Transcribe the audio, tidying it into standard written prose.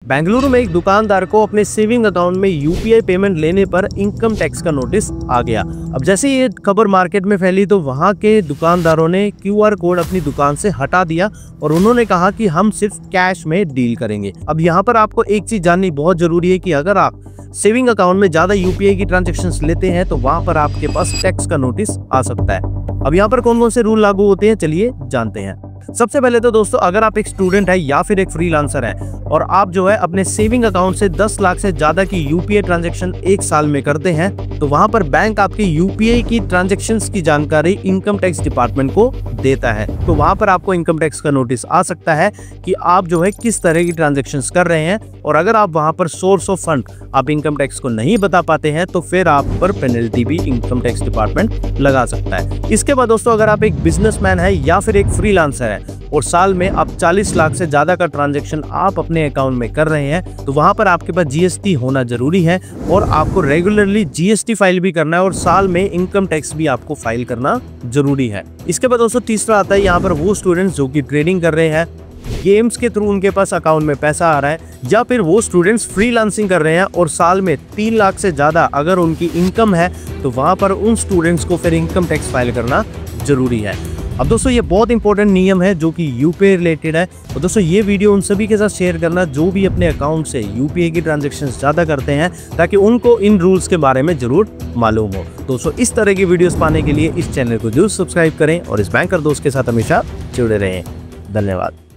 बेंगलुरु में एक दुकानदार को अपने सेविंग अकाउंट में यूपीआई पेमेंट लेने पर इनकम टैक्स का नोटिस आ गया। अब जैसे ये खबर मार्केट में फैली तो वहां के दुकानदारों ने क्यूआर कोड अपनी दुकान से हटा दिया और उन्होंने कहा कि हम सिर्फ कैश में डील करेंगे। अब यहाँ पर आपको एक चीज जाननी बहुत जरूरी है कि अगर आप सेविंग अकाउंट में ज्यादा यूपीआई की ट्रांजेक्शन्स लेते हैं तो वहां पर आपके पास टैक्स का नोटिस आ सकता है। अब यहाँ पर कौन कौन से रूल लागू होते हैं चलिए जानते हैं। सबसे पहले तो दोस्तों अगर आप एक स्टूडेंट है या फिर एक फ्रीलांसर है और आप जो है अपने सेविंग अकाउंट से 10 लाख से ज्यादा की यूपीआई ट्रांजैक्शन एक साल में करते हैं तो वहां पर बैंक आपकी यूपीआई की ट्रांजैक्शंस की जानकारी इनकम टैक्स डिपार्टमेंट को देता है। तो वहां पर आपको इनकम टैक्स का नोटिस आ सकता है कि आप जो है किस तरह की ट्रांजैक्शंस कर रहे हैं और अगर आप वहां पर सोर्स ऑफ फंड आप इनकम टैक्स को नहीं बता पाते हैं तो फिर आप पर पेनल्टी भी इनकम टैक्स डिपार्टमेंट लगा सकता है। इसके बाद दोस्तों अगर आप एक बिजनेसमैन है या फिर एक फ्रीलांसर है और साल में आप 40 लाख से ज्यादा का ट्रांजैक्शन आप अपने अकाउंट में कर रहे हैं तो वहां पर आपके पास जीएसटी होना जरूरी है और आपको रेगुलरली जीएसटी फाइल भी करना है और साल में इनकम टैक्स भी आपको फाइल करना जरूरी है। इसके बाद दोस्तों तीसरा आता है यहाँ पर वो स्टूडेंट्स जो कि ट्रेडिंग कर रहे हैं, गेम्स के थ्रू उनके पास अकाउंट में पैसा आ रहा है या फिर वो स्टूडेंट्स फ्रीलांसिंग कर रहे हैं और साल में 3 लाख से ज्यादा अगर उनकी इनकम है तो वहां पर उन स्टूडेंट्स को फिर इनकम टैक्स फाइल करना जरूरी है। अब दोस्तों ये बहुत इंपॉर्टेंट नियम है जो कि यूपीआई रिलेटेड है और दोस्तों ये वीडियो उन सभी के साथ शेयर करना जो भी अपने अकाउंट से यूपीआई की ट्रांजैक्शंस ज्यादा करते हैं ताकि उनको इन रूल्स के बारे में जरूर मालूम हो। दोस्तों इस तरह की वीडियोस पाने के लिए इस चैनल को जरूर सब्सक्राइब करें और इस बैंकर दोस्त के साथ हमेशा जुड़े रहें। धन्यवाद।